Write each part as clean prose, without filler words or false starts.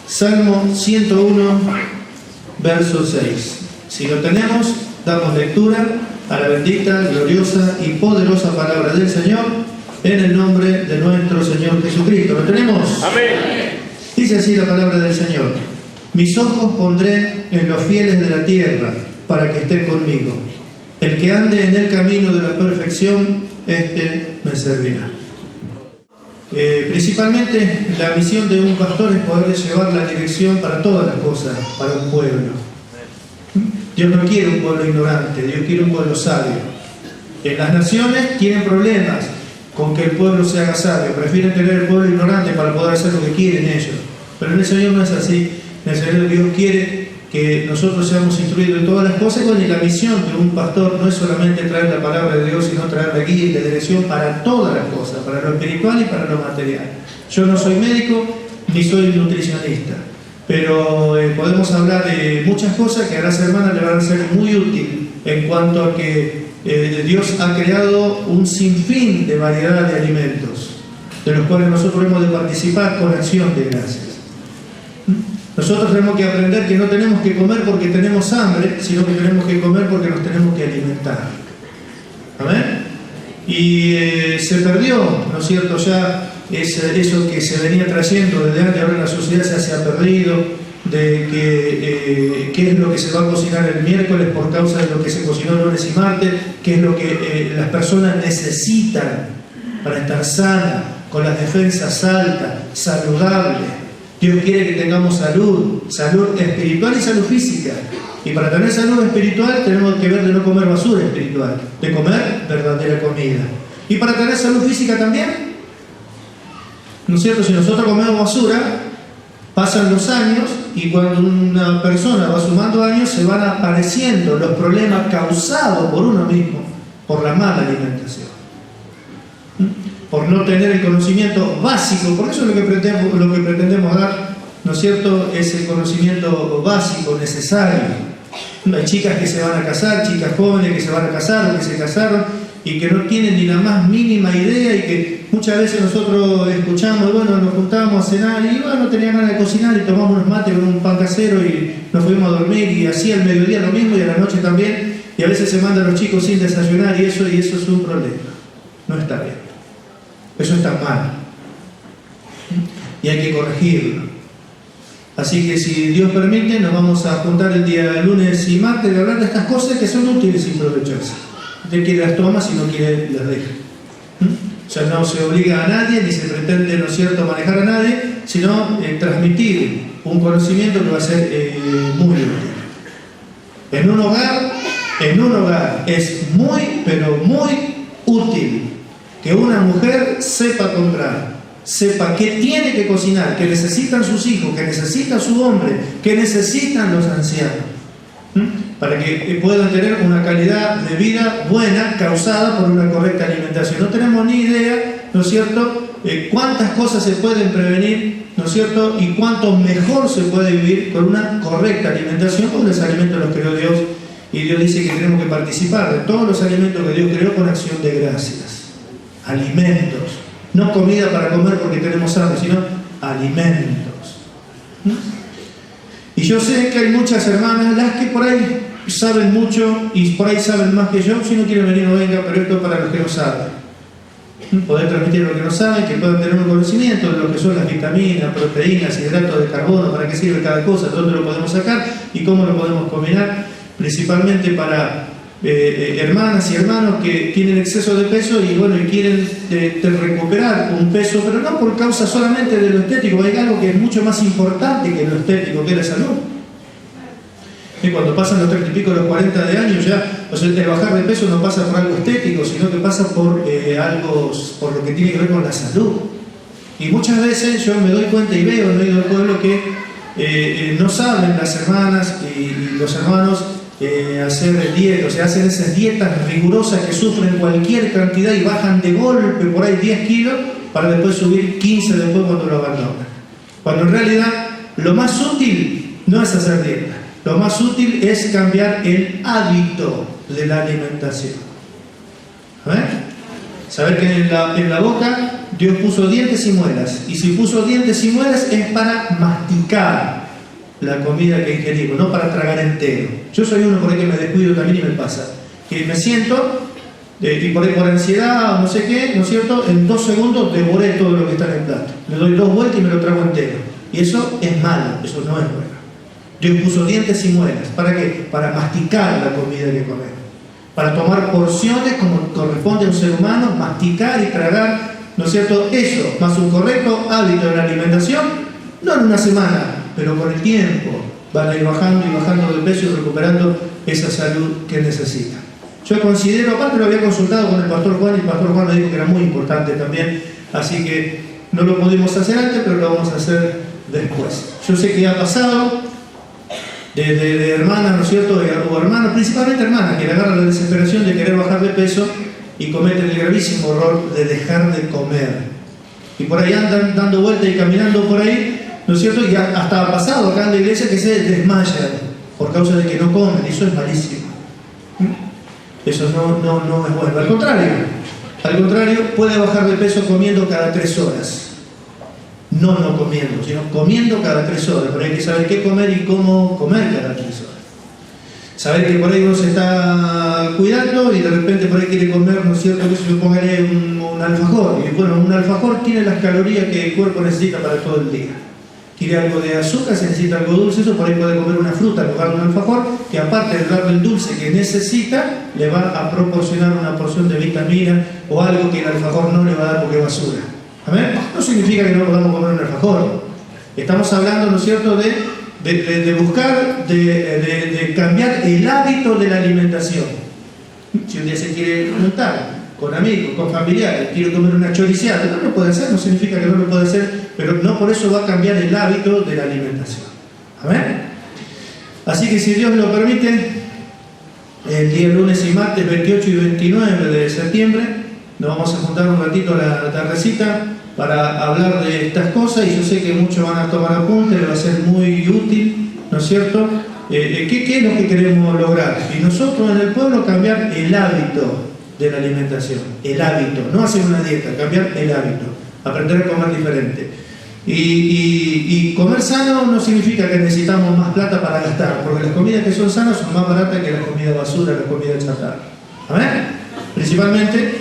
Salmo 101, verso 6. Si lo tenemos, damos lectura a la bendita, gloriosa y poderosa palabra del Señor, en el nombre de nuestro Señor Jesucristo. ¿Lo tenemos? Amén. Dice así la palabra del Señor: mis ojos pondré en los fieles de la tierra, para que estén conmigo. El que ande en el camino de la perfección, este me servirá. Principalmente la misión de un pastor es poder llevar la dirección para todas las cosas, para un pueblo. Dios no quiere un pueblo ignorante, Dios quiere un pueblo sabio. En las naciones tienen problemas con que el pueblo se haga sabio, prefieren tener el pueblo ignorante para poder hacer lo que quieren ellos. Pero en el Señor no es así. En el Señor Dios quiere que nosotros seamos instruidos en todas las cosas, y la misión de un pastor no es solamente traer la palabra de Dios, sino traer la guía y la dirección para todas las cosas, para lo espiritual y para lo material. Yo no soy médico ni soy nutricionista, pero podemos hablar de muchas cosas que a las hermanas le van a ser muy útil en cuanto a que Dios ha creado un sinfín de variedad de alimentos, de los cuales nosotros hemos de participar con acción de gracias. Nosotros tenemos que aprender que no tenemos que comer porque tenemos hambre, sino que tenemos que comer porque nos tenemos que alimentar. ¿Amén? Y se perdió, ¿no es cierto? Ya eso que se venía trayendo desde antes, ahora en la sociedad se ha perdido, de que qué es lo que se va a cocinar el miércoles por causa de lo que se cocinó el lunes y martes, qué es lo que las personas necesitan para estar sanas, con las defensas altas, saludables. Dios quiere que tengamos salud espiritual y salud física. Y para tener salud espiritual tenemos que ver de no comer basura espiritual, de comer verdadera comida. Y para tener salud física también, ¿no es cierto? Si nosotros comemos basura, pasan los años, y cuando una persona va sumando años, se van apareciendo los problemas causados por uno mismo, por la mala alimentación, por no tener el conocimiento básico. Por eso lo que pretendemos dar, ¿no es cierto?, es el conocimiento básico, necesario. Hay chicas que se van a casar, chicas jóvenes que se van a casar o que se casaron y que no tienen ni la más mínima idea, y que muchas veces nosotros escuchamos, bueno, nos juntábamos a cenar y bueno, tenía ganas de cocinar y tomamos unos mates con un pan casero y nos fuimos a dormir, y así al mediodía lo mismo y a la noche también, y a veces se mandan los chicos sin desayunar, y eso es un problema. No está bien. Eso está mal. Y hay que corregirlo. Así que si Dios permite, nos vamos a juntar el día lunes y martes de hablar de estas cosas que son útiles y provechosas. Usted quiere las toma, si no quiere las deja. O sea, no se obliga a nadie, ni se pretende, ¿no es cierto?, manejar a nadie, sino transmitir un conocimiento que va a ser muy útil. En un hogar es muy, pero muy útil que una mujer sepa comprar, sepa qué tiene que cocinar, que necesitan sus hijos, que necesita su hombre, que necesitan los ancianos, para que puedan tener una calidad de vida buena causada por una correcta alimentación. No tenemos ni idea, ¿no es cierto?, cuántas cosas se pueden prevenir, ¿no es cierto?, y cuánto mejor se puede vivir con una correcta alimentación, porque los alimentos los creó Dios, y Dios dice que tenemos que participar de todos los alimentos que Dios creó con acción de gracias. Alimentos, no comida para comer porque tenemos hambre, sino alimentos. Y yo sé que hay muchas hermanas, las que por ahí saben mucho y por ahí saben más que yo. Si no quieren venir, no vengan, pero esto es para los que no saben. Poder transmitir lo que no saben, que puedan tener un conocimiento de lo que son las vitaminas, proteínas, hidratos de carbono, para qué sirve cada cosa, dónde lo podemos sacar y cómo lo podemos combinar, principalmente para hermanas y hermanos que tienen exceso de peso y bueno, y quieren recuperar un peso, pero no por causa solamente de lo estético. Hay algo que es mucho más importante que lo estético, que es la salud. Y cuando pasan los 30 y pico, los 40 de años, ya, o sea, el bajar de peso no pasa por algo estético, sino que pasa por algo, por lo que tiene que ver con la salud. Y muchas veces yo me doy cuenta y veo en medio del pueblo que no saben las hermanas y los hermanos hacer dietas, o sea, hacen esas dietas rigurosas que sufren cualquier cantidad y bajan de golpe por ahí 10 kilos para después subir 15 después cuando lo abandonan. Cuando en realidad lo más útil no es hacer dieta, lo más útil es cambiar el hábito de la alimentación. ¿Saber que en la boca Dios puso dientes y muelas. Y si puso dientes y muelas es para masticar la comida que ingerimos, no para tragar entero. Yo soy uno por ahí que me descuido también y me pasa. Que me siento, y por ahí por ansiedad o no sé qué, ¿no es cierto? En 2 segundos devoré todo lo que está en el plato. Le doy 2 vueltas y me lo trago entero. Y eso es malo, eso no es bueno. Dios puso dientes y muelas. ¿Para qué? Para masticar la comida que comemos. Para tomar porciones como corresponde a un ser humano, masticar y tragar, ¿no es cierto? Eso, más un correcto hábito de la alimentación, no en una semana, pero con el tiempo van a ir bajando y bajando de peso y recuperando esa salud que necesitan. Yo considero, aparte lo había consultado con el pastor Juan, y el pastor Juan me dijo que era muy importante también, así que no lo pudimos hacer antes, pero lo vamos a hacer después. Yo sé que ha pasado de hermanas, ¿no es cierto?, o hermanos, principalmente hermanas, que le agarran la desesperación de querer bajar de peso y cometen el gravísimo error de dejar de comer. Y por ahí andan dando vueltas y caminando por ahí, ¿no es cierto?, y hasta ha pasado acá en la iglesia que se desmayan por causa de que no comen. Eso es malísimo. Eso no es bueno. Al contrario, puede bajar de peso comiendo cada 3 horas. No comiendo, sino comiendo cada 3 horas. Pero hay que saber qué comer y cómo comer cada 3 horas. Saber que por ahí uno se está cuidando y de repente por ahí quiere comer, ¿no es cierto?, que se le ponga un alfajor. Y bueno, un alfajor tiene las calorías que el cuerpo necesita para todo el día. Quiere algo de azúcar, se necesita algo dulce, eso por ahí puede comer una fruta en lugar de un alfajor, que aparte de darle el dulce que necesita, le va a proporcionar una porción de vitamina o algo que el alfajor no le va a dar porque es basura. ¿Amén? No significa que no podamos comer un alfajor. Estamos hablando, ¿no es cierto?, de buscar, de cambiar el hábito de la alimentación. Si un día se quiere juntar con amigos, con familiares, quiere comer una choriceada, no lo puede hacer, no significa que no lo puede hacer, pero no por eso va a cambiar el hábito de la alimentación. ¿Amén? Así que si Dios lo permite, el día lunes y martes 28 y 29 de septiembre, nos vamos a juntar un ratito a la tardecita para hablar de estas cosas, y yo sé que muchos van a tomar apuntes, le va a ser muy útil, ¿no es cierto? ¿Qué es lo que queremos lograr? Y nosotros en el pueblo cambiar el hábito de la alimentación, el hábito, no hacer una dieta, cambiar el hábito, aprender a comer diferente. Y comer sano no significa que necesitamos más plata para gastar, porque las comidas que son sanas son más baratas que las comidas basura, las comidas chatarra. ¿Amén? Principalmente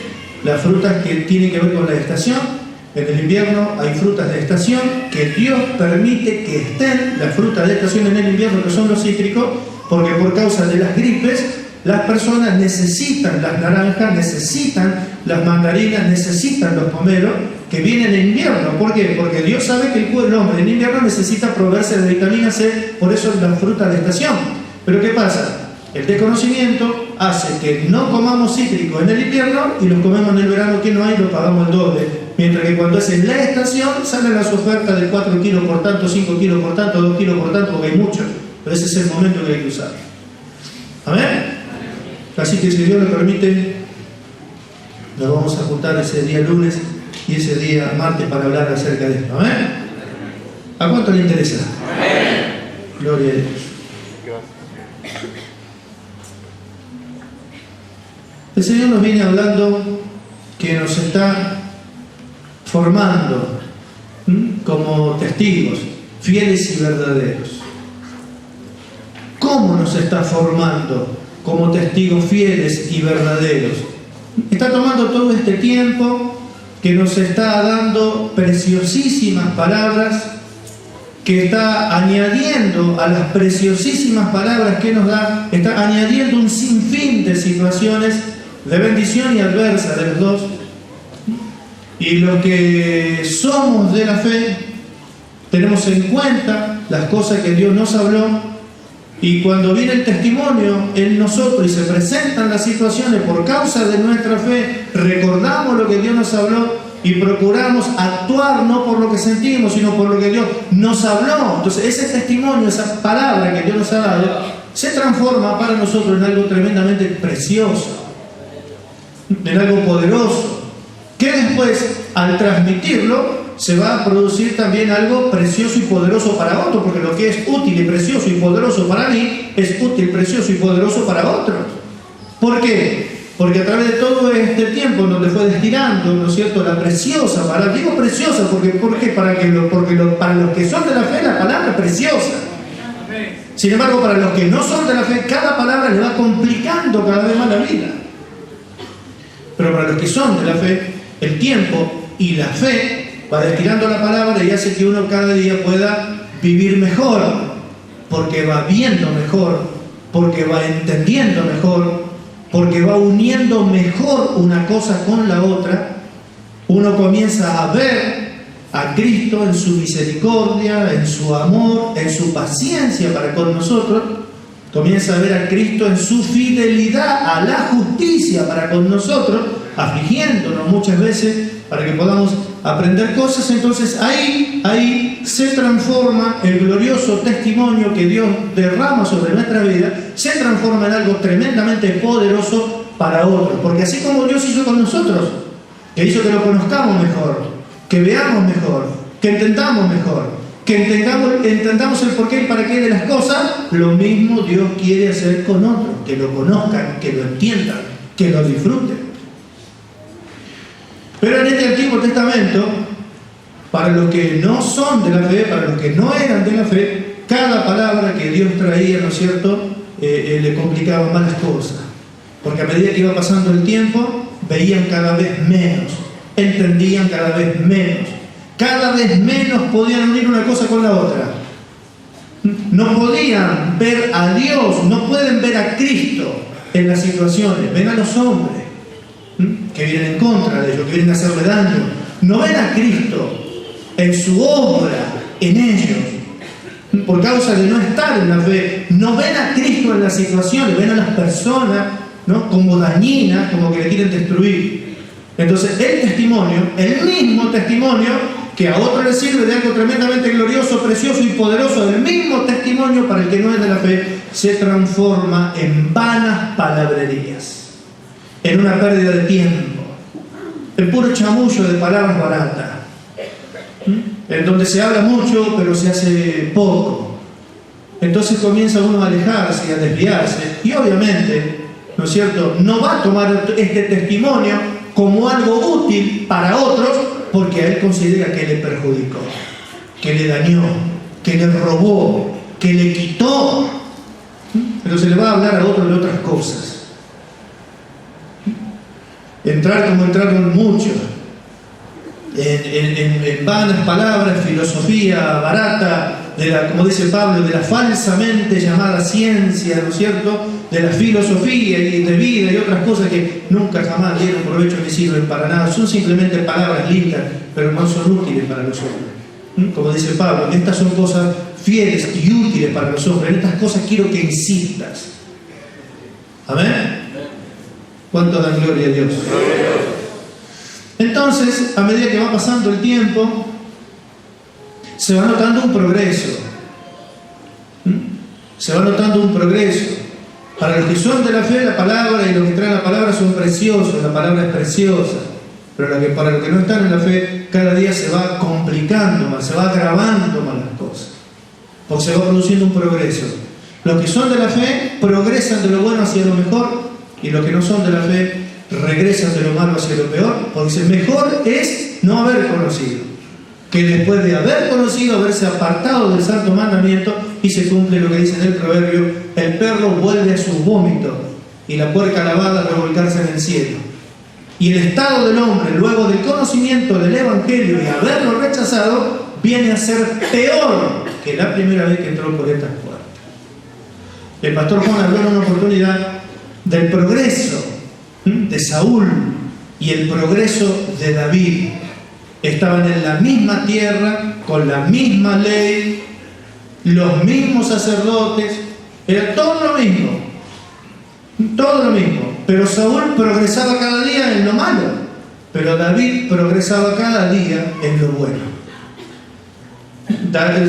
las frutas que tienen que ver con la estación. En el invierno hay frutas de estación que Dios permite que estén, las frutas de estación en el invierno, que son los cítricos, porque por causa de las gripes las personas necesitan las naranjas, necesitan las mandarinas, necesitan los pomelos que vienen en invierno. ¿Por qué? Porque Dios sabe que el hombre en invierno necesita proveerse de vitamina C, por eso es la fruta de estación. Pero ¿qué pasa? El desconocimiento hace que no comamos cítricos en el invierno y los comemos en el verano, que no hay, lo pagamos el doble. Mientras que cuando es en la estación salen las ofertas de 4 kilos por tanto, 5 kilos por tanto, 2 kilos por tanto, porque hay muchos. Pero ese es el momento que hay que usar. ¿Amén? Así que si Dios lo permite, nos vamos a juntar ese día lunes y ese día martes para hablar acerca de esto. ¿Amén? ¿A cuánto le interesa? Amén. Gloria a Dios. El Señor nos viene hablando que nos está formando como testigos fieles y verdaderos. ¿Cómo nos está formando como testigos fieles y verdaderos? Está tomando todo este tiempo que nos está dando preciosísimas palabras, que está añadiendo a las preciosísimas palabras que nos da, está añadiendo un sinfín de situaciones de bendición y adversa de los dos. Y los que somos de la fe tenemos en cuenta las cosas que Dios nos habló, y cuando viene el testimonio en nosotros y se presentan las situaciones por causa de nuestra fe, recordamos lo que Dios nos habló y procuramos actuar no por lo que sentimos, sino por lo que Dios nos habló. Entonces ese testimonio, esa palabra que Dios nos ha dado, se transforma para nosotros en algo tremendamente precioso, en algo poderoso, que después, al transmitirlo, se va a producir también algo precioso y poderoso para otro, porque lo que es útil y precioso y poderoso para mí, es útil, precioso y poderoso para otros. ¿Por qué? Porque a través de todo este tiempo donde fue destilando, ¿no es cierto?, la preciosa palabra. Digo preciosa porque para los que son de la fe la palabra es preciosa. Sin embargo, para los que no son de la fe, cada palabra le va complicando cada vez más la vida. Pero para los que son de la fe, el tiempo y la fe va destilando la palabra y hace que uno cada día pueda vivir mejor, porque va viendo mejor, porque va entendiendo mejor, porque va uniendo mejor una cosa con la otra. Uno comienza a ver a Cristo en su misericordia, en su amor, en su paciencia para con nosotros. Comienza a ver a Cristo en su fidelidad a la justicia para con nosotros, afligiéndonos muchas veces para que podamos aprender cosas. Entonces ahí se transforma el glorioso testimonio que Dios derrama sobre nuestra vida, se transforma en algo tremendamente poderoso para otros. Porque así como Dios hizo con nosotros, que hizo que lo conozcamos mejor, que veamos mejor, que entendamos mejor, que entendamos el porqué y para qué de las cosas, lo mismo Dios quiere hacer con otros, que lo conozcan, que lo entiendan, que lo disfruten. Pero en este Antiguo Testamento, para los que no son de la fe, para los que no eran de la fe, cada palabra que Dios traía, ¿no es cierto?, le complicaba más las cosas. Porque a medida que iba pasando el tiempo, veían cada vez menos, entendían cada vez menos podían unir una cosa con la otra. No podían ver a Dios, no pueden ver a Cristo en las situaciones, ven a los hombres que vienen en contra de ellos, que vienen a hacerle daño. No ven a Cristo en su obra, en ellos, por causa de no estar en la fe. No ven a Cristo en las situaciones, ven a las personas, ¿no?, como dañinas, como que le quieren destruir. Entonces el mismo testimonio que a otro le sirve de algo tremendamente glorioso, precioso y poderoso, el mismo testimonio para el que no es de la fe, se transforma en vanas palabrerías, en una pérdida de tiempo, en puro chamullo de palabras baratas, en donde se habla mucho pero se hace poco. Entonces comienza uno a alejarse y a desviarse, y obviamente, ¿no es cierto?, no va a tomar este testimonio como algo útil para otros, porque a él considera que le perjudicó, que le dañó, que le robó, que le quitó. Entonces le va a hablar a otros de otras cosas. Entrar como entraron muchos, en vanas palabras, filosofía barata, como dice Pablo, de la falsamente llamada ciencia, ¿no es cierto?, de la filosofía y de vida y otras cosas que nunca jamás dieron provecho ni sirven para nada. Son simplemente palabras lindas, pero no son útiles para los hombres. Como dice Pablo, estas son cosas fieles y útiles para los hombres. En estas cosas quiero que insistas. ¿Amén? ¿Cuánto dan gloria a Dios? Entonces, a medida que va pasando el tiempo, se va notando un progreso. Se va notando un progreso. Para los que son de la fe, la palabra y los que traen la palabra son preciosos, la palabra es preciosa. Pero para los que no están en la fe, cada día se va complicando más, se va agravando más las cosas. Porque se va produciendo un progreso. Los que son de la fe progresan de lo bueno hacia lo mejor, y los que no son de la fe regresan de lo malo hacia lo peor, porque dice, mejor es no haber conocido, que después de haber conocido, haberse apartado del santo mandamiento. Y se cumple lo que dice en el proverbio: el perro vuelve a su vómito y la puerca lavada a revolcarse en el cielo. Y el estado del hombre, luego del conocimiento del Evangelio y haberlo rechazado, viene a ser peor que la primera vez que entró por estas puertas. El pastor Juan habló en una oportunidad del progreso de Saúl y el progreso de David. Estaban en la misma tierra, con la misma ley, los mismos sacerdotes, era todo lo mismo, pero Saúl progresaba cada día en lo malo, pero David progresaba cada día en lo bueno.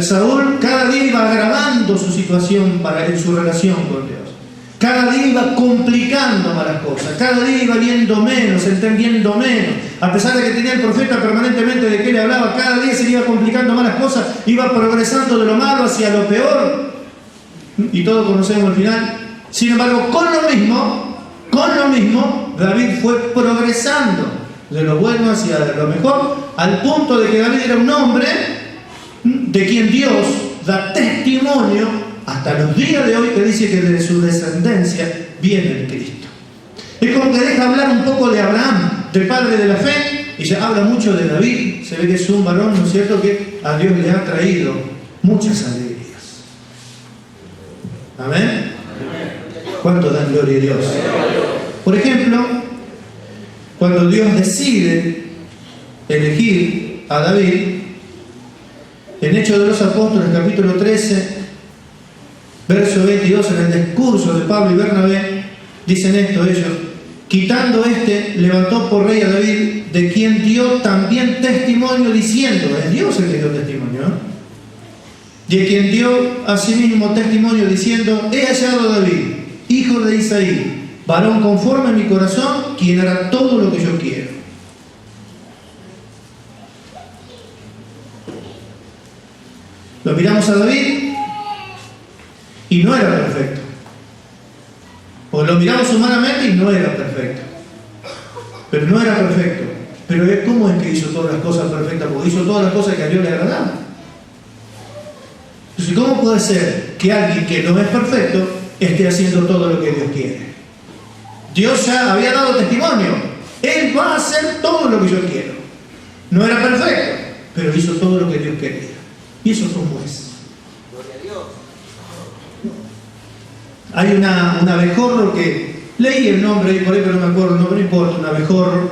Saúl cada día iba agravando su situación en su relación con Dios, cada día iba complicando más las cosas, cada día iba viendo menos, entendiendo menos. A pesar de que tenía el profeta permanentemente de que le hablaba, cada día se iba complicando más las cosas, iba progresando de lo malo hacia lo peor. Y todos conocemos el final. Sin embargo, con lo mismo, David fue progresando de lo bueno hacia lo mejor, al punto de que David era un hombre de quien Dios da testimonio hasta los días de hoy, que dice que de su descendencia viene el Cristo. Es como que deja hablar un poco de Abraham, del padre de la fe, y ya habla mucho de David. Se ve que es un varón, ¿no es cierto?, que a Dios le ha traído muchas alegrías. ¿Amén? ¿Cuánto dan gloria a Dios? Por ejemplo, cuando Dios decide elegir a David, en Hechos de los Apóstoles, capítulo 13, verso 22, en el discurso de Pablo y Bernabé, dicen esto ellos: quitando levantó por rey a David, de quien dio también testimonio diciendo, es Dios el que dio testimonio, de quien dio asimismo testimonio diciendo, he hallado a David, hijo de Isaí, varón conforme a mi corazón, quien hará todo lo que yo quiero. Lo miramos a David y no era perfecto. O lo miramos humanamente y no era perfecto. Pero no era perfecto. Pero ¿cómo es que hizo todas las cosas perfectas? Porque hizo todas las cosas que a Dios le agradaban. Entonces, ¿cómo puede ser que alguien que no es perfecto esté haciendo todo lo que Dios quiere? Dios ya había dado testimonio. Él va a hacer todo lo que yo quiero. No era perfecto, pero hizo todo lo que Dios quería. Y eso cómo es. Hay un abejorro que leí el nombre y por ahí, pero no me acuerdo, no me importa, un abejorro,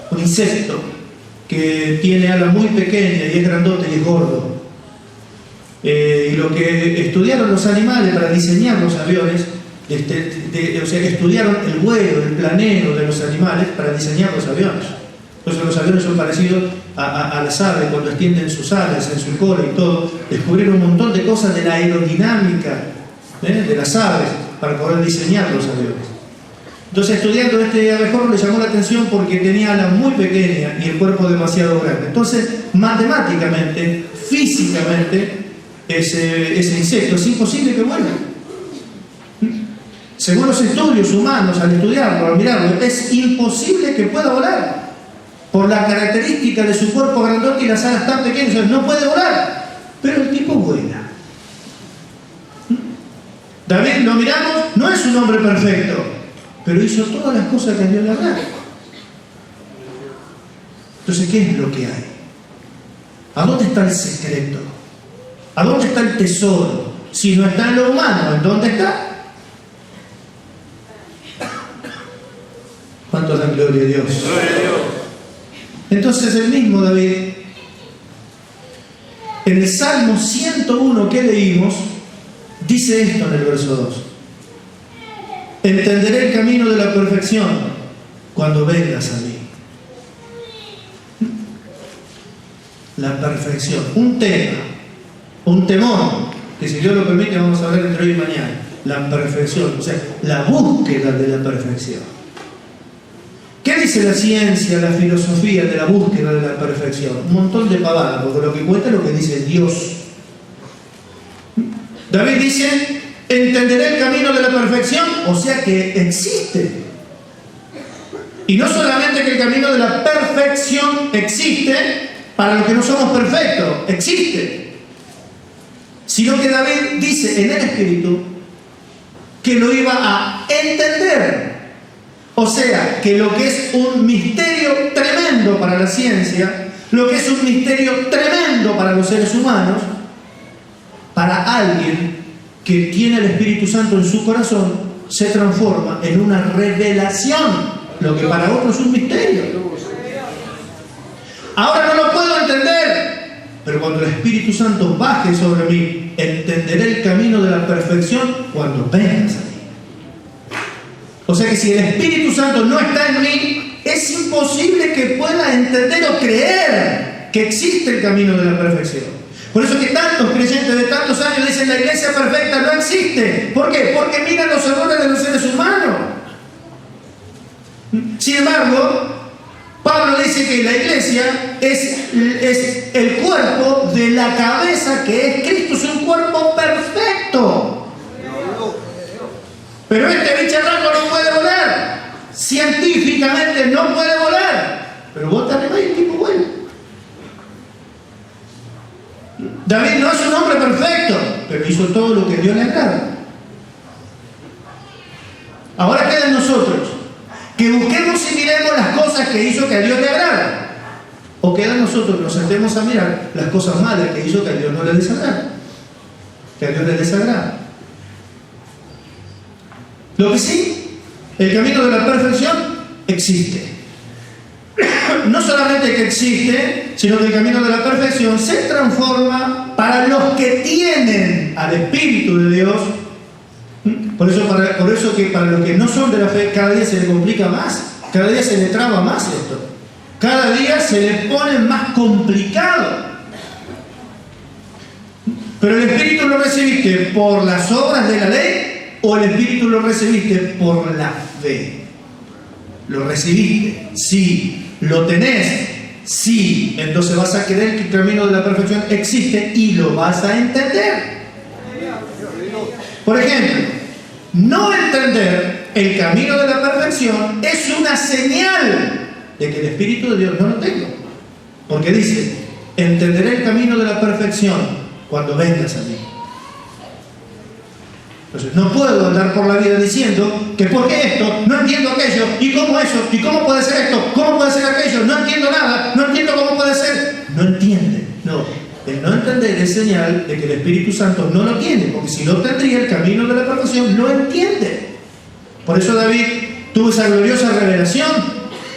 un insecto que tiene alas muy pequeñas y es grandote y es gordo. Y lo que estudiaron los animales para diseñar los aviones, o sea, estudiaron el vuelo, el planeo de los animales para diseñar los aviones. Entonces los aviones son parecidos a las aves cuando extienden sus alas en su cola y todo. Descubrieron un montón de cosas de la aerodinámica de las aves para poder diseñar los aviones. Entonces, estudiando este abejorro le llamó la atención porque tenía alas muy pequeñas y el cuerpo demasiado grande. Entonces, matemáticamente, físicamente, ese insecto es imposible que vuele. Según los estudios humanos, al estudiarlo, al mirarlo, es imposible que pueda volar. Por la característica de su cuerpo grandote y las alas tan pequeñas, no puede volar. Pero el tipo vuela. David, lo miramos, no es un hombre perfecto, pero hizo todas las cosas que a Dios le agrada. Entonces, ¿qué es lo que hay? ¿A dónde está el secreto? ¿A dónde está el tesoro? Si no está en lo humano, ¿en dónde está? ¿Cuántos dan gloria a Dios? Gloria a Dios. Entonces el mismo David, en el Salmo 101 que leímos, dice esto en el verso 2: entenderé el camino de la perfección cuando vengas a mí. La perfección, un tema, un temor, que si Dios lo permite vamos a ver entre hoy y mañana. La perfección, o sea, la búsqueda de la perfección. ¿Qué dice la ciencia, la filosofía de la búsqueda de la perfección? Un montón de pavadas, porque lo que cuenta es lo que dice Dios. David dice, entenderé el camino de la perfección, o sea que existe. Y no solamente que el camino de la perfección existe para los que no somos perfectos, existe. Sino que David dice en el Espíritu que lo iba a entender. O sea, que lo que es un misterio tremendo para la ciencia, lo que es un misterio tremendo para los seres humanos, para alguien que tiene el Espíritu Santo en su corazón, se transforma en una revelación, lo que para otros es un misterio. Ahora no lo puedo entender, pero cuando el Espíritu Santo baje sobre mí, entenderé el camino de la perfección cuando vengas a mí. O sea que si el Espíritu Santo no está en mí, es imposible que pueda entender o creer que existe el camino de la perfección. Por eso que tantos creyentes de tantos años dicen la iglesia perfecta no existe. ¿Por qué? Porque miran los errores de los seres humanos. Sin embargo, Pablo dice que la iglesia es el cuerpo de la cabeza que es Cristo, es un cuerpo perfecto. Pero este bicharraco no puede volar. Científicamente Físicamente no puede volar, pero vos te arriba y el tipo vuela. David no es un hombre perfecto, pero hizo todo lo que Dios le agrada. Ahora queda en nosotros que busquemos y miremos las cosas que hizo que a Dios le agrada. O queda en nosotros que nos sentemos a mirar las cosas malas que hizo que a Dios no le desagrada. Que a Dios le desagrada. Lo que sí, el camino de la perfección existe. No solamente que existe, sino que el camino de la perfección se transforma para los que tienen al Espíritu de Dios. Por eso que para los que no son de la fe, cada día se le complica más, cada día se le traba más esto, cada día se le pone más complicado. Pero el Espíritu lo recibiste por las obras de la ley o el Espíritu lo recibiste por la fe. Lo recibiste, sí. Lo tenés, sí. Entonces vas a creer que el camino de la perfección existe y lo vas a entender. Por ejemplo, no entender el camino de la perfección es una señal de que el Espíritu de Dios no lo tengo. Porque dice, entenderé el camino de la perfección cuando vengas a mí. Entonces no puedo andar por la vida diciendo que por qué esto, no entiendo aquello, y cómo eso, y cómo puede ser esto, cómo puede ser aquello, no entiendo nada, no entiendo cómo puede ser. No entiende, no. El no entender es señal de que el Espíritu Santo no lo tiene, porque si no tendría el camino de la perfección, no entiende. Por eso David tuvo esa gloriosa revelación.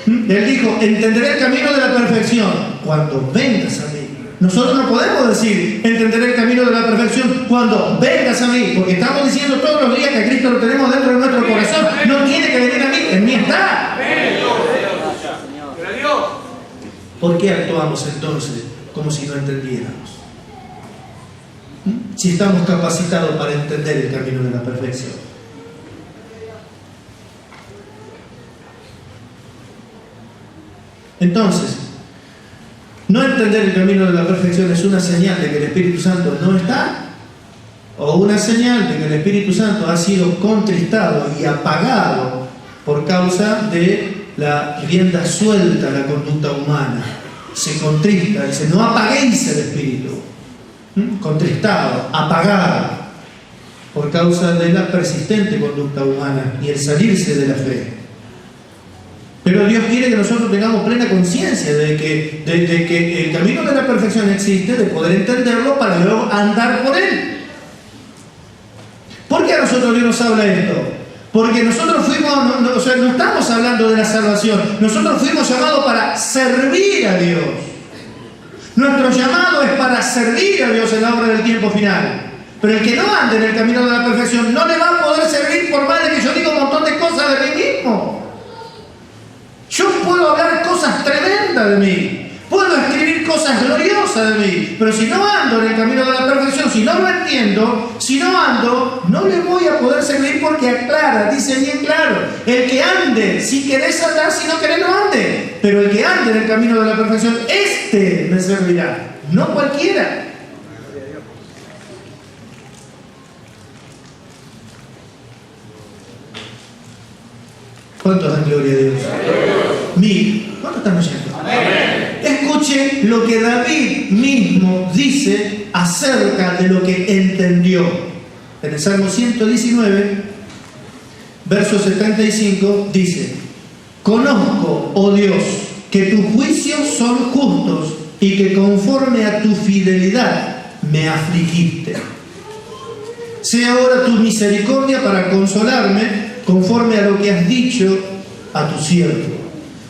Él dijo, entenderé el camino de la perfección cuando vengas a mí. Nosotros no podemos decir, entenderé el camino de la perfección cuando vengas a mí, porque estamos diciendo todos los días que a Cristo lo tenemos dentro de nuestro corazón. No tiene que venir a mí, en mí está. ¿Por qué actuamos entonces como si no entendiéramos? Si estamos capacitados para entender el camino de la perfección. Entonces, no entender el camino de la perfección es una señal de que el Espíritu Santo no está, o una señal de que el Espíritu Santo ha sido contristado y apagado por causa de la rienda suelta a la conducta humana. Se contrista, dice, no apaguéis el Espíritu. Contristado, apagado, por causa de la persistente conducta humana y el salirse de la fe. Pero Dios quiere que nosotros tengamos plena conciencia de que el camino de la perfección existe, de poder entenderlo para luego andar por él. ¿Por qué a nosotros Dios nos habla esto? Porque nosotros fuimos, no estamos hablando de la salvación, nosotros fuimos llamados para servir a Dios. Nuestro llamado es para servir a Dios en la obra del tiempo final. Pero el que no ande en el camino de la perfección no le va a poder servir por más de que yo diga un montón de cosas de mí mismo. Yo puedo hablar cosas tremendas de mí, puedo escribir cosas gloriosas de mí, pero si no ando en el camino de la perfección, si no lo entiendo, si no ando, no le voy a poder servir porque aclara, dice bien claro, el que ande, si querés andar, si no querés no ande, pero el que ande en el camino de la perfección, este me servirá, no cualquiera. ¿Cuántos dan gloria a Dios? Mil. ¿Cuántos están oyendo? Amén. Escuche lo que David mismo dice acerca de lo que entendió. En el Salmo 119, verso 75, dice: conozco, oh Dios, que tus juicios son justos y que conforme a tu fidelidad me afligiste. Sea ahora tu misericordia para consolarme conforme a lo que has dicho a tu siervo.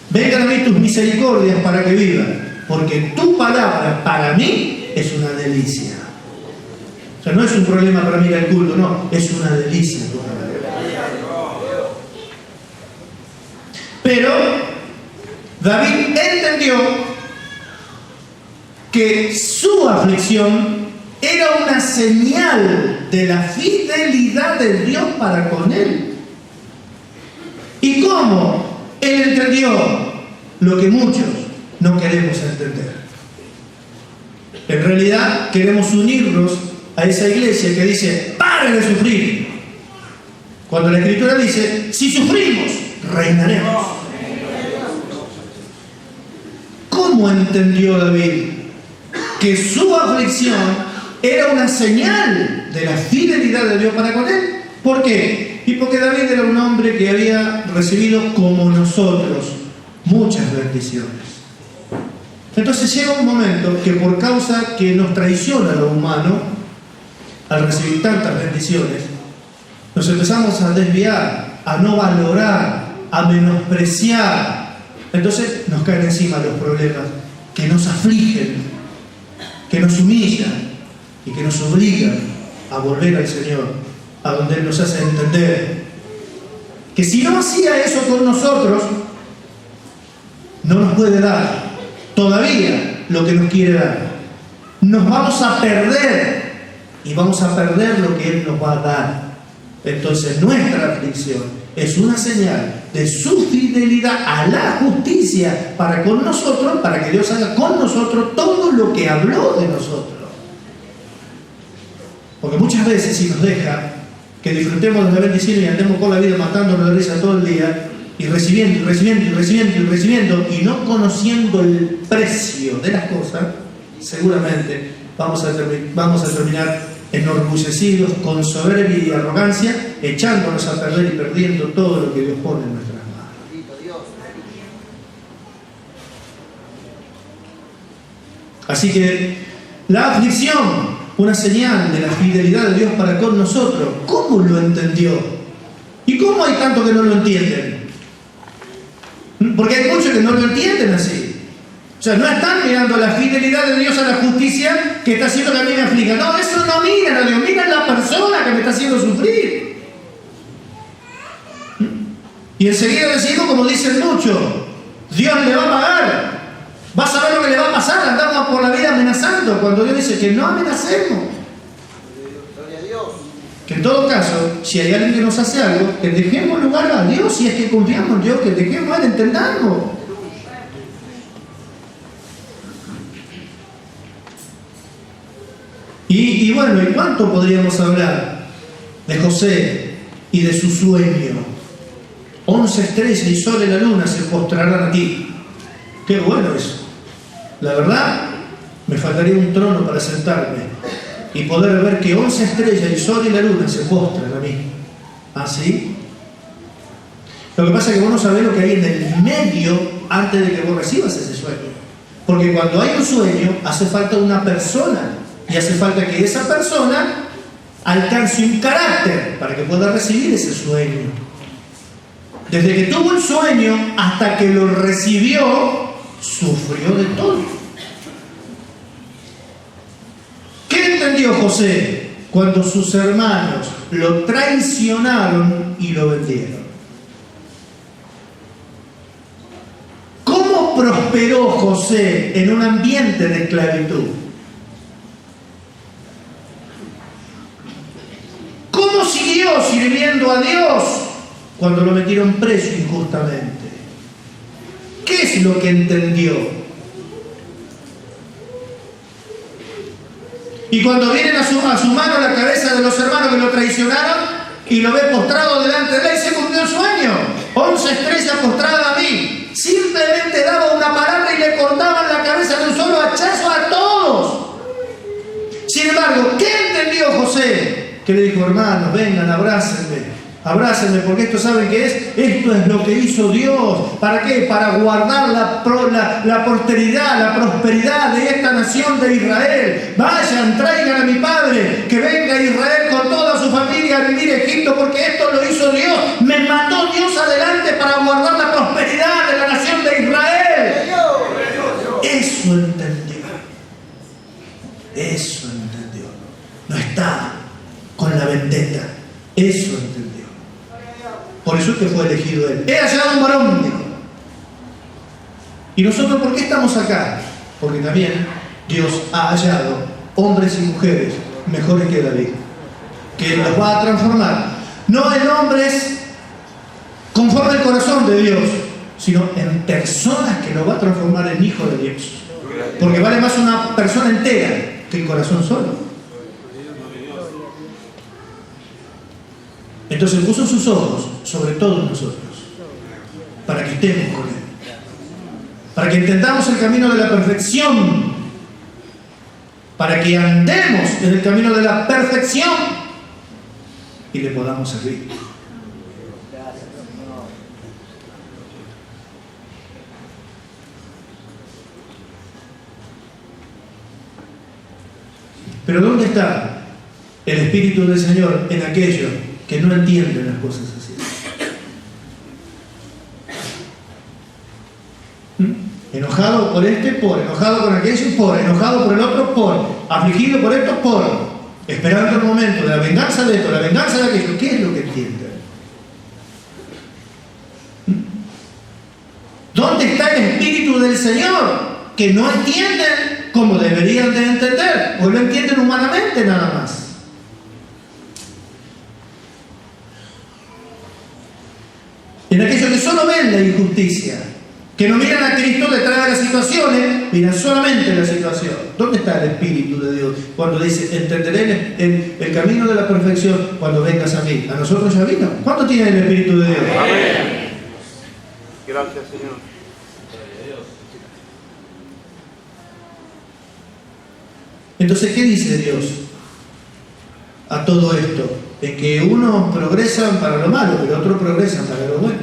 Vengan a mí tus misericordias para que viva, porque tu palabra para mí es una delicia. O sea, no es un problema para mí el culto, no, es una delicia tu palabra. Pero David entendió que su aflicción era una señal de la fidelidad de Dios para con él. ¿Y cómo? Él entendió lo que muchos no queremos entender. En realidad queremos unirnos a esa iglesia que dice: ¡paren de sufrir! Cuando la Escritura dice: si sufrimos, reinaremos. ¿Cómo entendió David que su aflicción era una señal de la fidelidad de Dios para con él? ¿Por qué? Y porque David era un hombre que había recibido, como nosotros, muchas bendiciones. Entonces llega un momento que por causa que nos traiciona lo humano, al recibir tantas bendiciones, nos empezamos a desviar, a no valorar, a menospreciar. Entonces nos caen encima los problemas que nos afligen, que nos humillan y que nos obligan a volver al Señor, a donde Él nos hace entender que si no hacía eso con nosotros, no nos puede dar todavía lo que nos quiere dar. Nos vamos a perder y vamos a perder lo que Él nos va a dar. Entonces nuestra aflicción es una señal de su fidelidad a la justicia para con nosotros, para que Dios haga con nosotros todo lo que habló de nosotros. Porque muchas veces si nos deja que disfrutemos de la bendición y andemos por la vida matándonos de risa todo el día, y recibiendo, y recibiendo, y recibiendo, y recibiendo, y no conociendo el precio de las cosas, seguramente vamos a terminar enorgullecidos, con soberbia y arrogancia, echándonos a perder y perdiendo todo lo que Dios pone en nuestras manos. Así que la aflicción, una señal de la fidelidad de Dios para con nosotros. ¿Cómo lo entendió? ¿Y cómo hay tanto que no lo entienden? Porque hay muchos que no lo entienden así. O sea, no están mirando la fidelidad de Dios a la justicia que está haciendo que a mí me aflija. No, eso no miran a Dios, miran a la persona que me está haciendo sufrir. Y enseguida decimos, como dicen muchos, Dios le va a pagar. Va a saber lo que le va a pasar. Andamos por la vida amenazando, cuando Dios dice que no amenacemos. Que en todo caso, si hay alguien que nos hace algo, que dejemos lugar a Dios, si es que confiamos en Dios, que dejemos a Él, entendamos. Y bueno, ¿y cuánto podríamos hablar de José y de su sueño? 11 estrellas y sol y la luna se postrarán a ti. Qué bueno eso. La verdad, me faltaría un trono para sentarme y poder ver que 11 estrellas y sol y la luna se postran a mí. ¿Ah, sí? Lo que pasa es que vos no sabés lo que hay en el medio antes de que vos recibas ese sueño. Porque cuando hay un sueño, hace falta una persona. Y hace falta que esa persona alcance un carácter para que pueda recibir ese sueño. Desde que tuvo el sueño hasta que lo recibió, sufrió de todo. ¿Qué entendió José cuando sus hermanos lo traicionaron y lo vendieron? ¿Cómo prosperó José en un ambiente de esclavitud? ¿Cómo siguió sirviendo a Dios cuando lo metieron preso injustamente? ¿Qué es lo que entendió? Y cuando vienen a su mano la cabeza de los hermanos que lo traicionaron y lo ve postrado delante de él, se cumplió el sueño. 11 estrellas postradas a mí. Simplemente daba una palabra y le cortaban la cabeza de un solo hachazo a todos. Sin embargo, ¿qué entendió José? Que le dijo, hermanos, vengan, abrácenme, porque esto, ¿saben qué es? Esto es lo que hizo Dios. ¿Para qué? Para guardar la posteridad, la prosperidad de esta nación de Israel. Vayan, traigan a mi padre, que venga Israel con toda su familia a vivir a Egipto, porque esto lo hizo Dios. Me mandó Dios adelante para guardar la prosperidad de la nación de Israel. Eso entendió. Eso entendió. No está con la vendetta. Eso entendió. Por eso es que fue elegido él. He hallado un varón, dijo. ¿Y nosotros por qué estamos acá? Porque también Dios ha hallado hombres y mujeres mejores que David, que los va a transformar, no en hombres conforme al corazón de Dios, sino en personas que los va a transformar en hijos de Dios. Porque vale más una persona entera que el corazón solo. Entonces puso sus ojos sobre todos nosotros, para que estemos con Él. para que entendamos el camino de la perfección, para que andemos en el camino de la perfección y le podamos servir. Pero ¿dónde está el Espíritu del Señor en aquellos que no entienden las cosas así? Enojado por este, por. Enojado con aquello, por. Enojado por el otro, por. Afligido por esto, por. Esperando el momento de la venganza de esto, la venganza de aquello. ¿Qué es lo que entienden? ¿Dónde está el Espíritu del Señor? Que no entienden como deberían de entender, o lo entienden humanamente nada más. En aquellos que solo ven la injusticia, que no miran a Cristo detrás de las situaciones, miran solamente la situación. ¿Dónde está el Espíritu de Dios? Cuando dice, entenderé el camino de la perfección cuando vengas a mí. A nosotros ya vino. ¿Cuánto tiene el Espíritu de Dios? Amén. Gracias, Señor. Entonces, ¿qué dice Dios a todo esto? En que unos progresan para lo malo, pero otros progresan para lo bueno.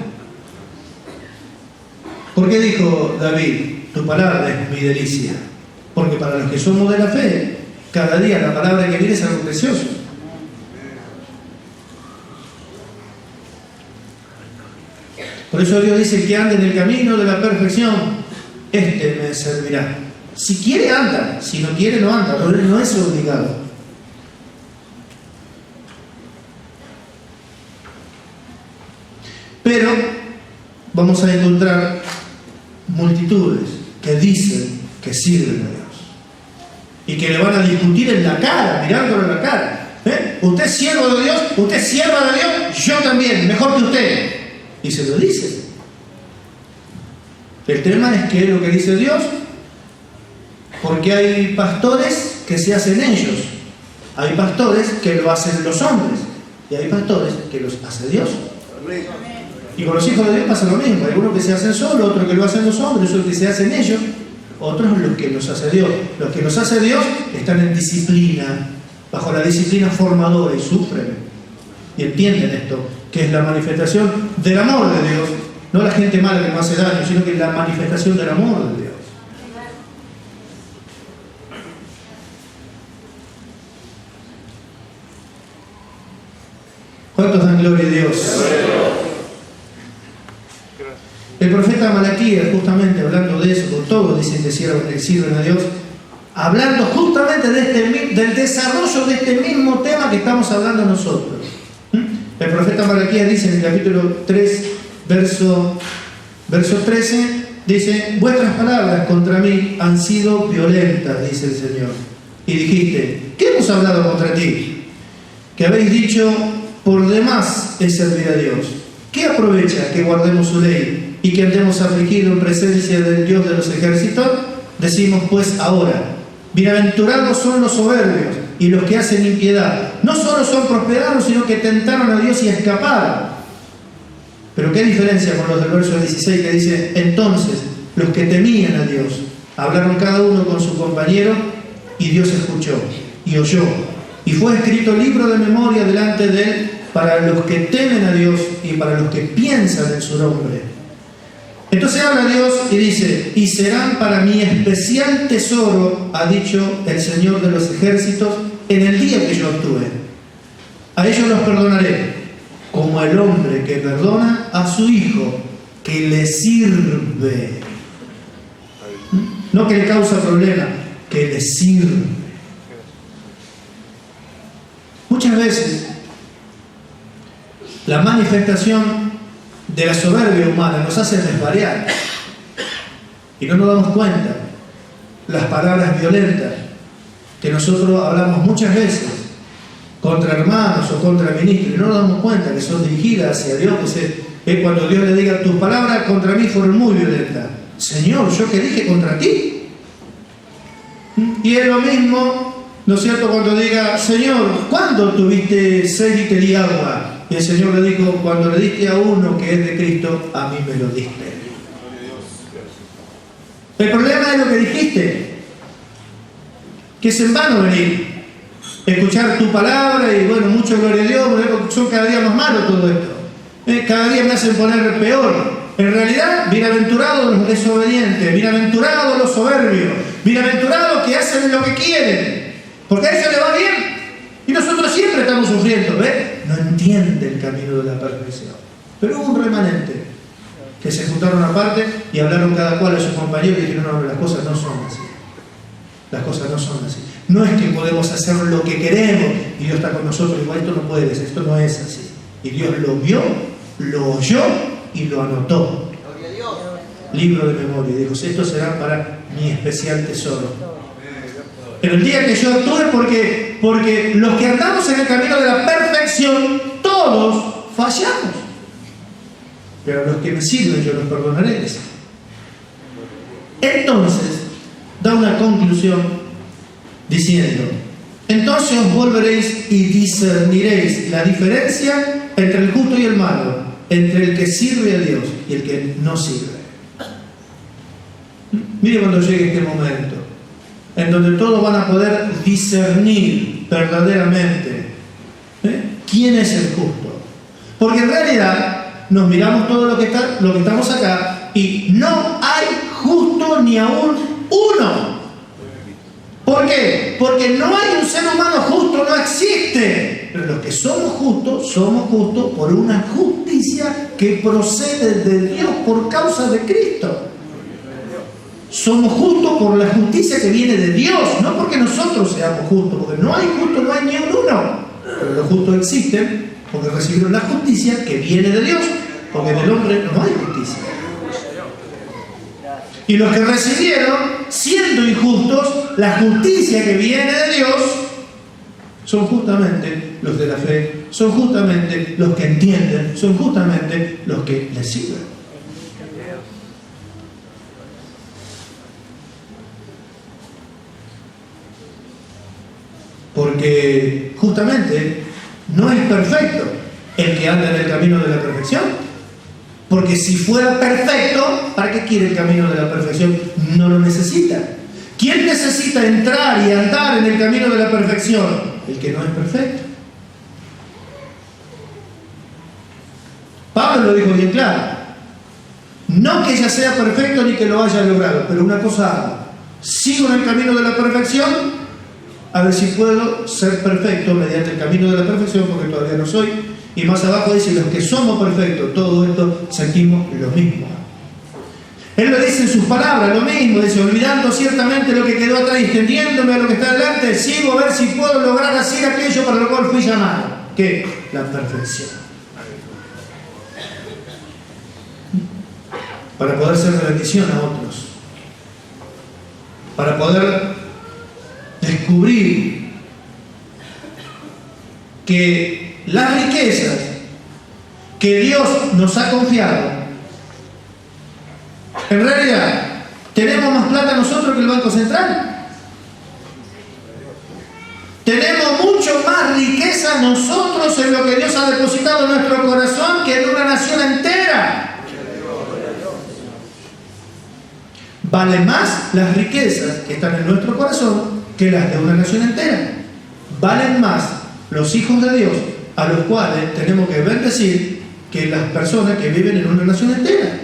¿Por qué dijo David, tu palabra es mi delicia? Porque para los que somos de la fe, cada día la palabra que viene es algo precioso. Por eso Dios dice que ande en el camino de la perfección, este me servirá. Si quiere anda, si no quiere no anda, no es obligado. Pero vamos a encontrar multitudes que dicen que sirven a Dios y que le van a discutir en la cara, mirándolo en la cara. Usted es siervo de Dios, usted es sierva de Dios, yo también, mejor que usted. Y se lo dice. El tema es que es lo que dice Dios. Porque hay pastores que se hacen ellos, hay pastores que lo hacen los hombres y hay pastores que los hace Dios. Y con los hijos de Dios pasa lo mismo, hay algunos que se hacen solos, otros que lo hacen los hombres, otros que se hacen ellos, otros los que los hace Dios. Los que los hace Dios están en disciplina, bajo la disciplina formadora y sufren y entienden esto, que es la manifestación del amor de Dios, no la gente mala que no hace daño, sino que es la manifestación del amor de Dios. ¿Cuántos dan gloria a Dios? El profeta Malaquías, justamente hablando de eso, con todos dicen que sirven a Dios, hablando justamente del desarrollo de este mismo tema que estamos hablando nosotros. El profeta Malaquías dice en el capítulo 3, verso 13, dice, vuestras palabras contra mí han sido violentas, dice el Señor. Y dijiste, ¿qué hemos hablado contra ti? Que habéis dicho, por demás es servir a Dios. ¿Qué aprovecha que guardemos su ley y que andemos afligidos en presencia del Dios de los ejércitos? Decimos pues ahora, bienaventurados son los soberbios y los que hacen impiedad. No solo son prosperados, sino que tentaron a Dios y escaparon. Pero qué diferencia con los del verso 16 que dice, entonces los que temían a Dios hablaron cada uno con su compañero y Dios escuchó y oyó. Y fue escrito libro de memoria delante de él para los que temen a Dios y para los que piensan en su nombre. Entonces habla Dios y dice, y serán para mi especial tesoro, ha dicho el Señor de los ejércitos, en el día que yo actúe. A ellos los perdonaré, como el hombre que perdona a su hijo, que le sirve. No que le causa problema, que le sirve. Muchas veces la manifestación de la soberbia humana nos hace desvariar y no nos damos cuenta. Las palabras violentas que nosotros hablamos muchas veces contra hermanos o contra ministros y no nos damos cuenta que son dirigidas hacia Dios, que cuando Dios le diga, tus palabras contra mí fueron muy violentas. Señor, ¿yo qué dije contra ti? Y es lo mismo, ¿no es cierto?, cuando diga, Señor, ¿cuándo tuviste sed y te di agua? Y el Señor le dijo, cuando le diste a uno que es de Cristo, a mí me lo diste. El problema es lo que dijiste, que es en vano venir, escuchar tu palabra y bueno, mucho gloria a Dios, son cada día más malos todo esto. Cada día me hacen poner peor. En realidad, bienaventurados los desobedientes, bienaventurados los soberbios, bienaventurados que hacen lo que quieren, porque a ellos les va bien. Y nosotros siempre estamos sufriendo, ¿ves? No entiende el camino de la perfección. Pero hubo un remanente que se juntaron aparte y hablaron cada cual a su compañero y dijeron, no, las cosas no son así. Las cosas no son así. No es que podemos hacer lo que queremos y Dios está con nosotros. Igual esto no puede ser, esto no es así. Y Dios lo vio, lo oyó y lo anotó. Libro de memoria. Y dijo, esto será para mi especial tesoro. Pero el día que yo actúe, porque los que andamos en el camino de la perfección, todos fallamos. Pero a los que me sirven yo los perdonaré. Entonces, da una conclusión diciendo, entonces os volveréis y discerniréis la diferencia entre el justo y el malo, entre el que sirve a Dios y el que no sirve. Mire cuando llegue este momento, en donde todos van a poder discernir verdaderamente quién es el justo. Porque en realidad nos miramos todo lo que estamos acá y no hay justo ni aún uno. ¿Por qué? Porque no hay un ser humano justo, no existe. Pero los que somos justos por una justicia que procede de Dios por causa de Cristo. Somos justos por la justicia que viene de Dios, no porque nosotros seamos justos, porque no hay justo, no hay ni uno. Pero los justos existen porque recibieron la justicia que viene de Dios, porque del hombre no hay justicia. Y los que recibieron, siendo injustos, la justicia que viene de Dios, son justamente los de la fe, son justamente los que entienden, son justamente los que le sirven. Porque justamente no es perfecto el que anda en el camino de la perfección. Porque si fuera perfecto, ¿para qué quiere el camino de la perfección? No lo necesita. ¿Quién necesita entrar y andar en el camino de la perfección? El que no es perfecto. Pablo lo dijo bien claro. No que ya sea perfecto ni que lo haya logrado, pero una cosa hago. Sigo en el camino de la perfección, a ver si puedo ser perfecto mediante el camino de la perfección, porque todavía no soy. Y más abajo dice, los que somos perfectos, todo esto sentimos lo mismo. Él lo dice en sus palabras, lo mismo, dice, olvidando ciertamente lo que quedó atrás y extendiéndome a lo que está delante, sigo a ver si puedo lograr así aquello para lo cual fui llamado. ¿Qué? La perfección. Para poder ser de bendición a otros. Para poder descubrir que las riquezas que Dios nos ha confiado, en realidad, tenemos más plata nosotros que el Banco Central. Tenemos mucho más riqueza nosotros en lo que Dios ha depositado en nuestro corazón que en una nación entera. Vale más las riquezas que están en nuestro corazón que las de una nación entera. Valen más los hijos de Dios a los cuales tenemos que bendecir que las personas que viven en una nación entera.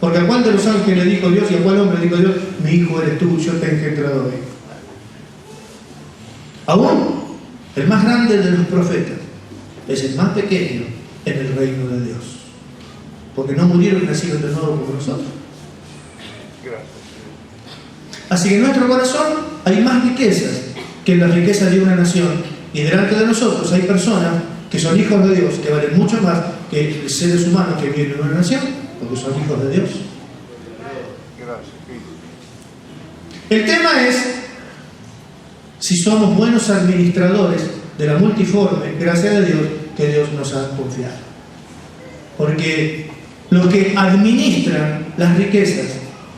Porque a cuál de los ángeles dijo Dios y a cuál hombre dijo Dios, mi hijo eres tú, yo te he engendrado hoy. Aún el más grande de los profetas es el más pequeño en el reino de Dios. Porque no murieron y nacieron de nuevo como nosotros. Así que en nuestro corazón hay más riquezas que en las riquezas de una nación. Y delante de nosotros hay personas que son hijos de Dios, que valen mucho más que seres humanos que viven en una nación, porque son hijos de Dios. El tema es si somos buenos administradores de la multiforme gracia de Dios que Dios nos ha confiado. Porque los que administran las riquezas,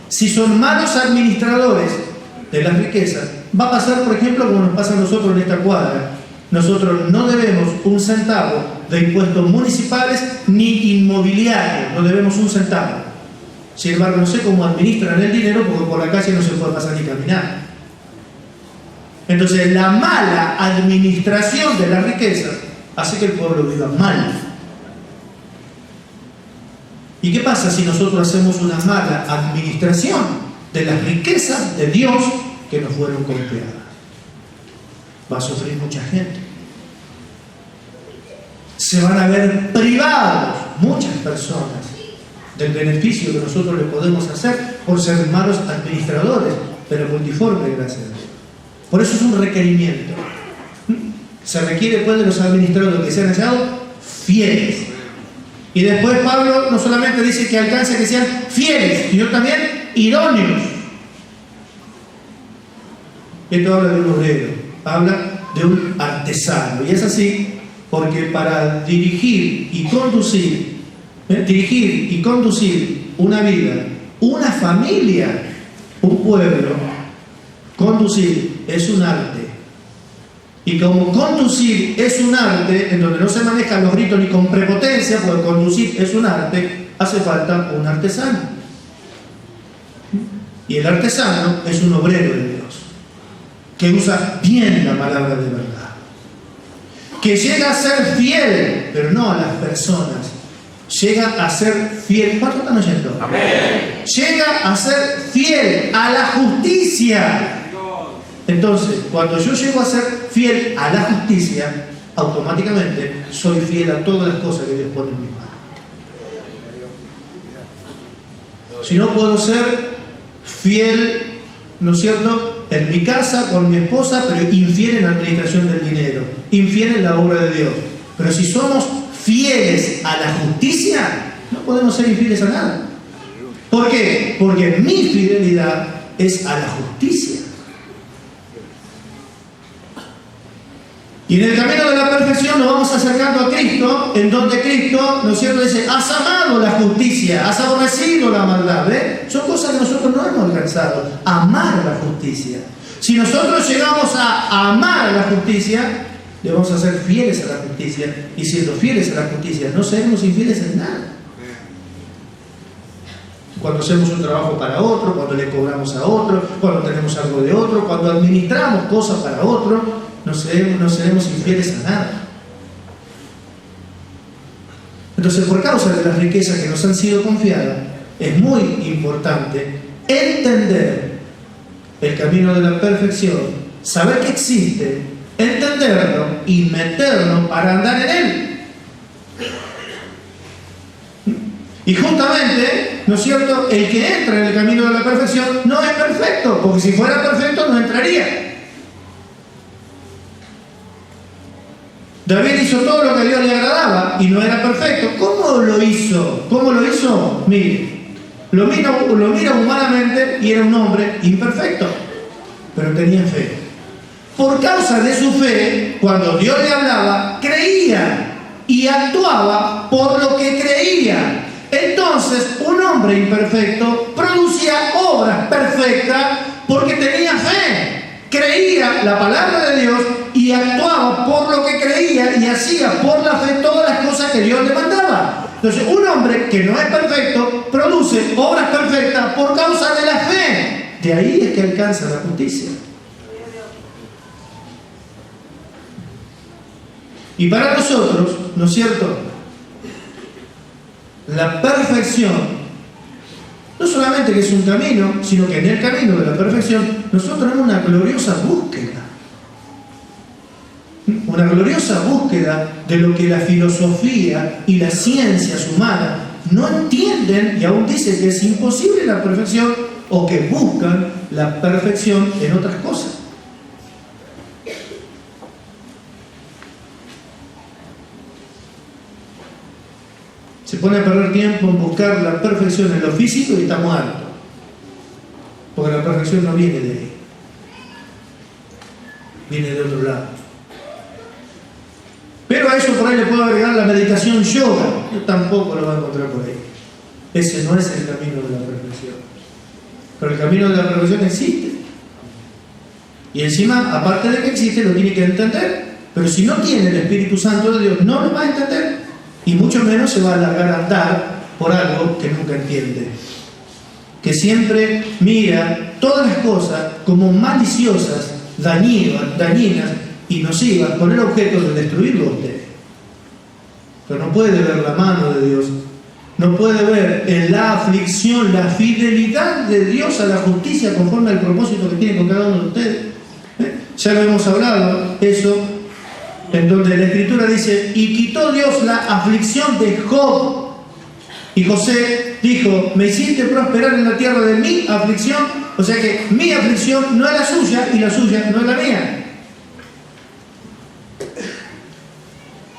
si son malos administradores de las riquezas, va a pasar, por ejemplo, como nos pasa a nosotros en esta cuadra. Nosotros no debemos un centavo de impuestos municipales ni inmobiliarios, no debemos un centavo. Sin embargo, no sé cómo administran el dinero porque por la calle no se puede pasar ni caminar. Entonces, la mala administración de las riquezas hace que el pueblo viva mal. ¿Y qué pasa si nosotros hacemos una mala administración de las riquezas de Dios que nos fueron confiadas? Va a sufrir mucha gente. Se van a ver privados muchas personas del beneficio que nosotros le podemos hacer por ser malos administradores, pero multiforme, gracias a Dios. Por eso es un requerimiento. Se requiere pues de los administradores que sean hallados fieles. Y después Pablo no solamente dice que alcance que sean fieles, sino también idóneos. Esto habla de un obrero, habla de un artesano. Y es así porque para dirigir y conducir una vida, una familia, un pueblo, conducir es un arte. Y como conducir es un arte, en donde no se manejan los gritos ni con prepotencia, porque conducir es un arte, hace falta un artesano. Y el artesano es un obrero de Dios, que usa bien la palabra de verdad, que llega a ser fiel, pero no a las personas, llega a ser fiel. ¿Cuántos están oyendo? Amén. Llega a ser fiel a la justicia. Entonces, cuando yo llego a ser fiel a la justicia, automáticamente soy fiel a todas las cosas que Dios pone en mis manos. Si no puedo ser fiel, ¿no es cierto?, en mi casa, con mi esposa, pero infiel en la administración del dinero, infiel en la obra de Dios. Pero si somos fieles a la justicia, no podemos ser infieles a nada. ¿Por qué? Porque mi fidelidad es a la justicia. Y en el camino de la perfección nos vamos acercando a Cristo, en donde Cristo, ¿no es cierto?, dice: has amado la justicia, has aborrecido la maldad. Son cosas que nosotros no hemos alcanzado. Amar la justicia. Si nosotros llegamos a amar la justicia, le vamos a ser fieles a la justicia. Y siendo fieles a la justicia, no seremos infieles en nada. Cuando hacemos un trabajo para otro, cuando le cobramos a otro, cuando tenemos algo de otro, cuando administramos cosas para otro, no seremos infieles a nada. Entonces, por causa de las riquezas que nos han sido confiadas, es muy importante entender el camino de la perfección, saber que existe, entenderlo y meterlo para andar en él. Y justamente, ¿no es cierto?, el que entra en el camino de la perfección no es perfecto, porque si fuera perfecto no entraría. David hizo todo lo que a Dios le agradaba y no era perfecto. ¿Cómo lo hizo? ¿Cómo lo hizo? Mire, lo mira humanamente y era un hombre imperfecto, pero tenía fe. Por causa de su fe, cuando Dios le hablaba, creía y actuaba por lo que creía. Entonces, un hombre imperfecto producía obras perfectas porque tenía fe. Creía la palabra de Dios y actuaba por lo que creía y hacía por la fe todas las cosas que Dios le mandaba. Entonces, un hombre que no es perfecto produce obras perfectas por causa de la fe. De ahí es que alcanza la justicia. Y para nosotros, ¿no es cierto?, la perfección no solamente que es un camino, sino que en el camino de la perfección nosotros tenemos una gloriosa búsqueda. Una gloriosa búsqueda de lo que la filosofía y las ciencias humanas no entienden y aún dicen que es imposible la perfección o que buscan la perfección en otras cosas. Se pone a perder tiempo en buscar la perfección en lo físico y está muerto. Porque la perfección no viene de ahí. Viene de otro lado. Pero a eso por ahí le puedo agregar la meditación yoga. Yo tampoco lo va a encontrar por ahí. Ese no es el camino de la perfección. Pero el camino de la perfección existe. Y encima, aparte de que existe, lo tiene que entender. Pero si no tiene el Espíritu Santo de Dios, no lo va a entender. Y mucho menos se va a largar a andar por algo que nunca entiende. que siempre mira todas las cosas como maliciosas, dañinas y nocivas, con el objeto de destruirlo a usted. Pero no puede ver la mano de Dios, no puede ver en la aflicción la fidelidad de Dios a la justicia conforme al propósito que tiene con cada uno de ustedes. Ya lo hemos hablado, eso, en donde la Escritura dice, y quitó Dios la aflicción de Job. Y José dijo, me hiciste prosperar en la tierra de mi aflicción, o sea que mi aflicción no es la suya y la suya no es la mía.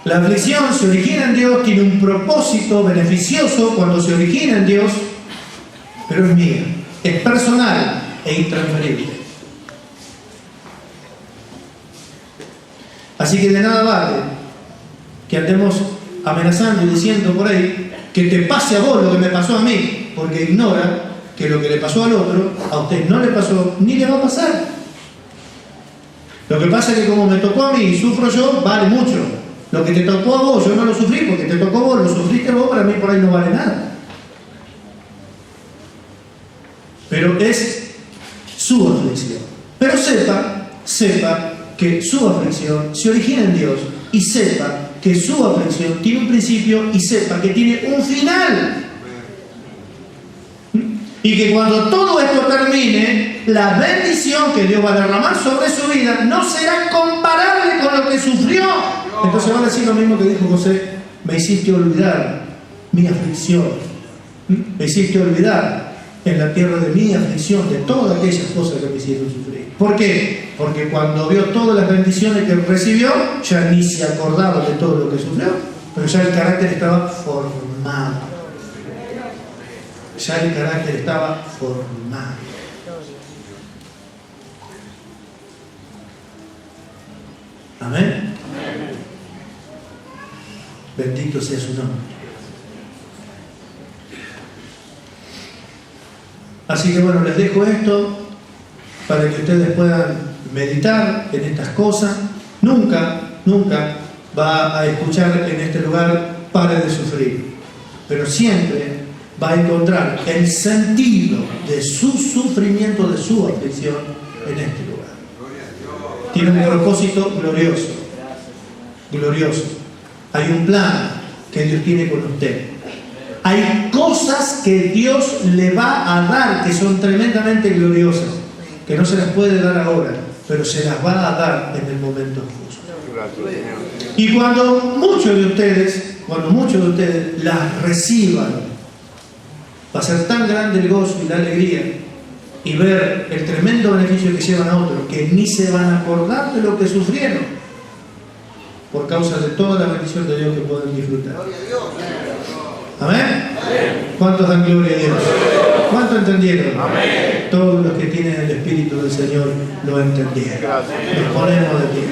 La aflicción se origina en Dios, tiene un propósito beneficioso cuando se origina en Dios, pero es mía, es personal e intransferible. Así que de nada vale que andemos amenazando y diciendo por ahí que te pase a vos lo que me pasó a mí, porque ignora que lo que le pasó al otro, a usted no le pasó ni le va a pasar. Lo que pasa es que como me tocó a mí y sufro yo, vale mucho. Lo que te tocó a vos, yo no lo sufrí porque te tocó a vos, lo sufriste vos, para mí por ahí no vale nada. Pero es su aflicción. Pero sepa que su aflicción se origina en Dios y sepa que su aflicción tiene un principio y sepa que tiene un final. Y que cuando todo esto termine, la bendición que Dios va a derramar sobre su vida no será comparable con lo que sufrió. Entonces va a decir lo mismo que dijo José, me hiciste olvidar mi aflicción, me hiciste olvidar en la tierra de mi aflicción, de todas aquellas cosas que me hicieron sufrir. ¿Por qué? Porque cuando vio todas las bendiciones que recibió, ya ni se acordaba de todo lo que sufrió, pero ya el carácter estaba formado. Ya el carácter estaba formado. Amén. Bendito sea su nombre. Así que bueno, les dejo esto para que ustedes puedan meditar en estas cosas. Nunca va a escuchar en este lugar pare de sufrir, pero siempre va a encontrar el sentido de su sufrimiento, de su aflicción en este lugar. Tiene un propósito glorioso. Hay un plan que Dios tiene con usted. Hay cosas que Dios le va a dar que son tremendamente gloriosas, que no se las puede dar ahora, pero se las va a dar en el momento justo. Y cuando muchos de ustedes las reciban, va a ser tan grande el gozo y la alegría y ver el tremendo beneficio que llevan a otros, que ni se van a acordar de lo que sufrieron por causa de toda la bendición de Dios que pueden disfrutar. ¿Amén? ¿Cuántos dan gloria a Dios? ¿Cuántos entendieron? Amén. Todos los que tienen el Espíritu del Señor lo entendieron. Nos ponemos de pie.